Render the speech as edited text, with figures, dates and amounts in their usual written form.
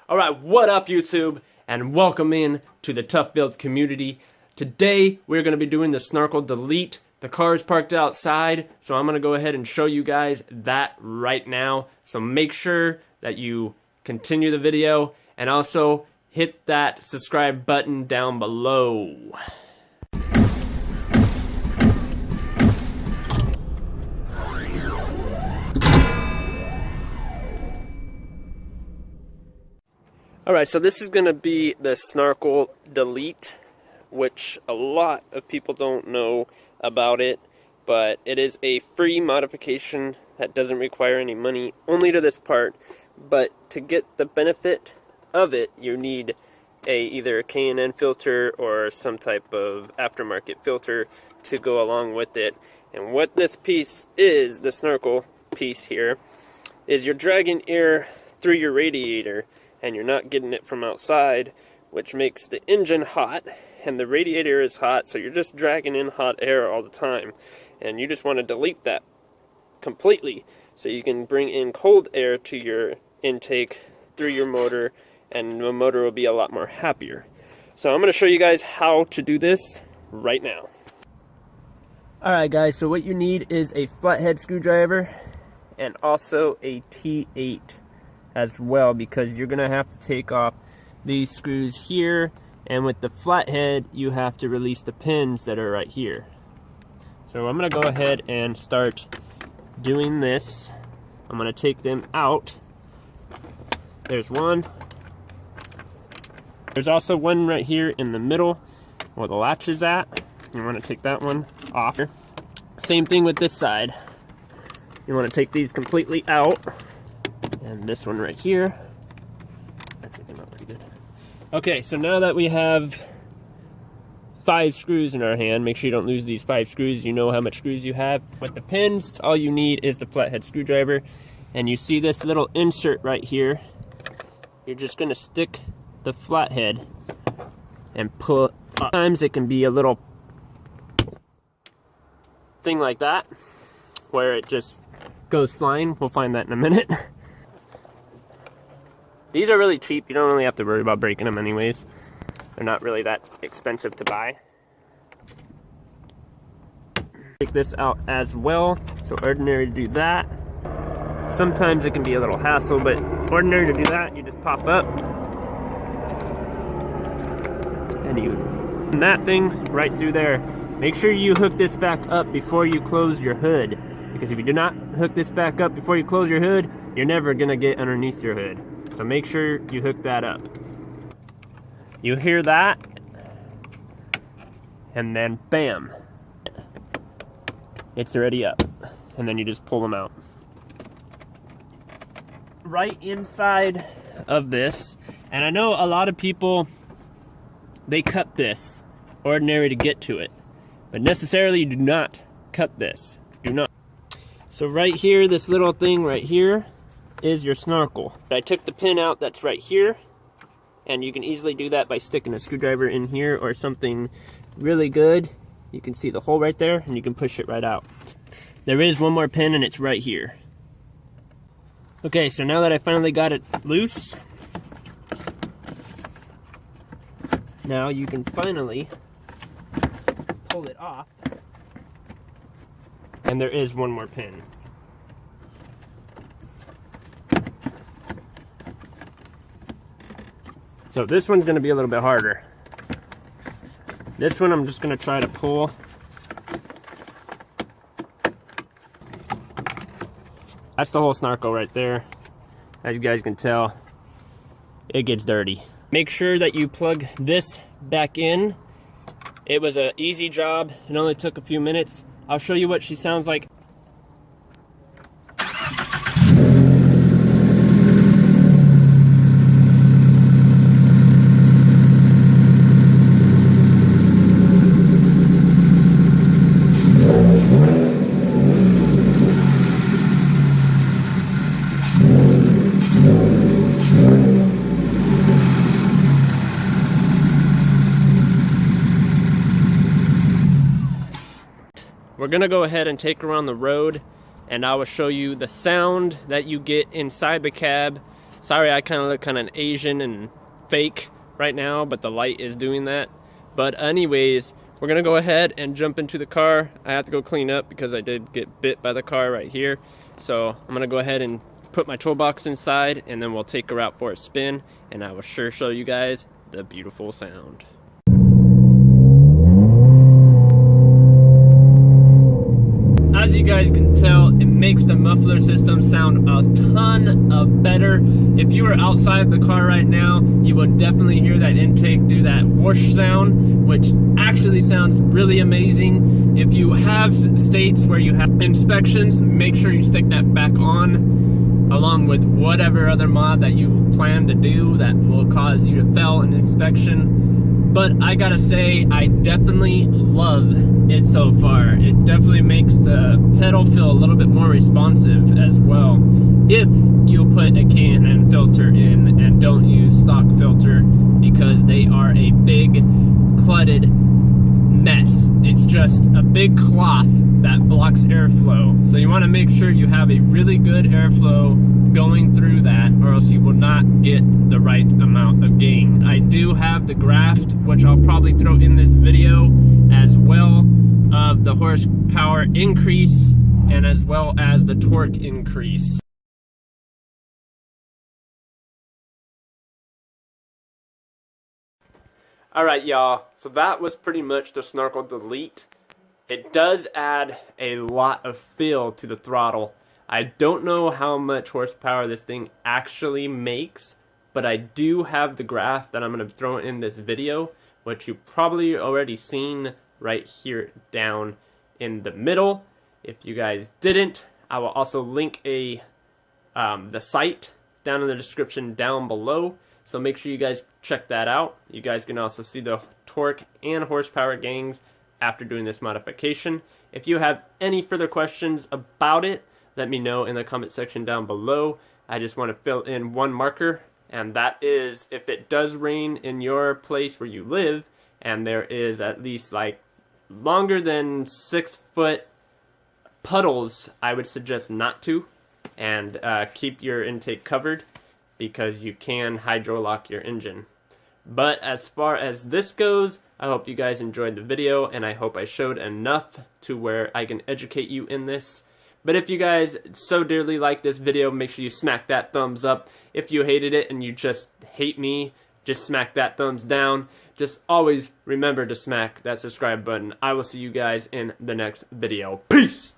Alright, what up YouTube? And welcome in to the Tough Builds community. Today, we're going to be doing the Snorkel delete. The car is parked outside, so I'm going to go ahead and show you guys that right now. So make sure that you continue the video, and also hit that subscribe button down below. Alright, so this is going to be the Snorkel delete, which a lot of people don't know about it, but it is a free modification that doesn't require any money, only to this part. But to get the benefit of it, you need either a K&N filter or some type of aftermarket filter to go along with it. And what this piece is, the Snorkel piece here, is you're dragging air through your radiator, and you're not getting it from outside, which makes the engine hot, and the radiator is hot, so you're just dragging in hot air all the time. And you just want to delete that completely, so you can bring in cold air to your intake through your motor, and the motor will be a lot more happier. So I'm going to show you guys how to do this right now. Alright guys, so what you need is a flathead screwdriver, and also a T8. As well, because you're gonna have to take off these screws here, and with the flathead you have to release the pins that are right here. So I'm gonna go ahead and start doing this. I'm gonna take them out. There's one. There's also one right here in the middle where the latch is at. You want to take that one off. Same thing with this side. You want to take these completely out. And this one right here. Actually came out pretty good. Okay, so now that we have 5 screws in our hand, make sure you don't lose these 5 screws. You know how much screws you have. With the pins, all you need is the flathead screwdriver. And you see this little insert right here. You're just gonna stick the flathead and pull up. Sometimes it can be a little thing like that, where it just goes flying. We'll find that in a minute. These are really cheap. You don't really have to worry about breaking them anyways. They're not really that expensive to buy. Take this out as well. So ordinary to do that. Sometimes it can be a little hassle, but ordinary to do that, you just pop up. And you run that thing right through there. Make sure you hook this back up before you close your hood. Because if you do not hook this back up before you close your hood, you're never gonna get underneath your hood. So make sure you hook that up. You hear that? And then bam. It's already up. And then you just pull them out. Right inside of this, and I know a lot of people, they cut this ordinary to get to it. But necessarily you do not cut this. Do not. So right here, this little thing right here is your Snorkel. I took the pin out that's right here, and you can easily do that by sticking a screwdriver in here or something really good. You can see the hole right there, and you can push it right out. There is one more pin, and it's right here. Okay, so now that I finally got it loose, now you can finally pull it off, and there is one more pin. So this one's going to be a little bit harder. This one I'm just going to try to pull. That's the whole Snorkel right there. As you guys can tell, it gets dirty. Make sure that you plug this back in. It was an easy job. It only took a few minutes. I'll show you what she sounds like. We're gonna go ahead and take her on the road, and I will show you the sound that you get inside the cab Sorry, I kind of look kind of Asian and fake right now, but the light is doing that. But anyways, we're gonna go ahead and jump into the car. I have to go clean up because I did get bit by the car right here. So I'm gonna go ahead and put my toolbox inside, and then we'll take her out for a spin, and I will sure show you guys the beautiful sound. As you guys can tell, it makes the muffler system sound a ton of better. If you were outside the car right now, you will definitely hear that intake do that whoosh sound, which actually sounds really amazing. If you have states where you have inspections, make sure you stick that back on, along with whatever other mod that you plan to do that will cause you to fail an inspection. But I gotta say, I definitely love it so far. It definitely makes the pedal feel a little bit more responsive as well. If you put a K&N filter in and don't use stock filter, because they are a big clutted mess. It's just a big cloth that blocks airflow. So you want to make sure you have a really good airflow going through that, or else you will not get the right amount of gain. I do have the graph, which I'll probably throw in this video as well, of the horsepower increase and as well as the torque increase. Alright y'all, so that was pretty much the Snorkel Delete. It does add a lot of feel to the throttle. I don't know how much horsepower this thing actually makes, but I do have the graph that I'm going to throw in this video, which you've probably already seen right here down in the middle. If you guys didn't, I will also link the site down in the description down below. So make sure you guys check that out. You guys can also see the torque and horsepower gains after doing this modification. If you have any further questions about it, let me know in the comment section down below. I just want to fill in one marker, and that is if it does rain in your place where you live, and there is at least like longer than 6 foot puddles, I would suggest not to, and keep your intake covered, because you can hydrolock your engine. But as far as this goes, I hope you guys enjoyed the video, and I hope I showed enough to where I can educate you in this. But if you guys so dearly like this video, make sure you smack that thumbs up. If you hated it and you just hate me, just smack that thumbs down. Just always remember to smack that subscribe button. I will see you guys in the next video. Peace!